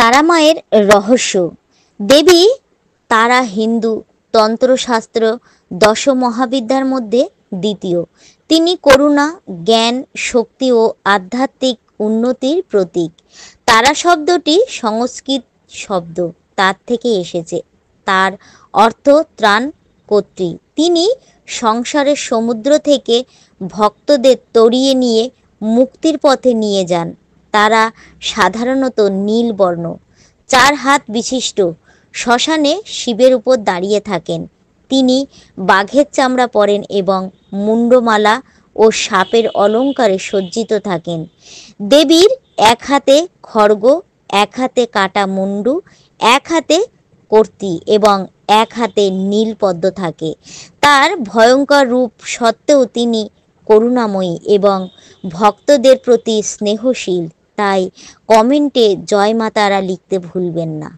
তারা মায়ের রহস্য। দেবী তারা হিন্দু তন্ত্রশাস্ত্র দশ মহাবিদ্যার মধ্যে দ্বিতীয়। তিনি করুণা, জ্ঞান, শক্তি ও আধ্যাত্মিক উন্নতির প্রতীক। তারা শব্দটি সংস্কৃত শব্দ, তার থেকে এসেছে। তার অর্থ ত্রাণ কর্ত্রী। তিনি সংসারের সমুদ্র থেকে ভক্তদের তরিয়ে নিয়ে মুক্তির পথে নিয়ে যান। তারা সাধারণত নীল বর্ণ, 4 হাত বিশিষ্ট, শ্মশানে শিবের উপর দাঁড়িয়ে থাকেন। তিনি বাঘের চামড়া পরেন এবং মুন্ডমালা ও সাপের অলঙ্কারে সজ্জিত থাকেন। দেবীর এক হাতে খড়গ, এক হাতে কাটা মুন্ডু, এক হাতে কর্তি এবং এক হাতে নীল পদ্ম থাকে। তার ভয়ঙ্কর রূপ সত্ত্বেও তিনি করুণাময়ী এবং ভক্তদের প্রতি স্নেহশীল। তাই কমেন্টে জয় মা তারা লিখতে ভুলবেন না।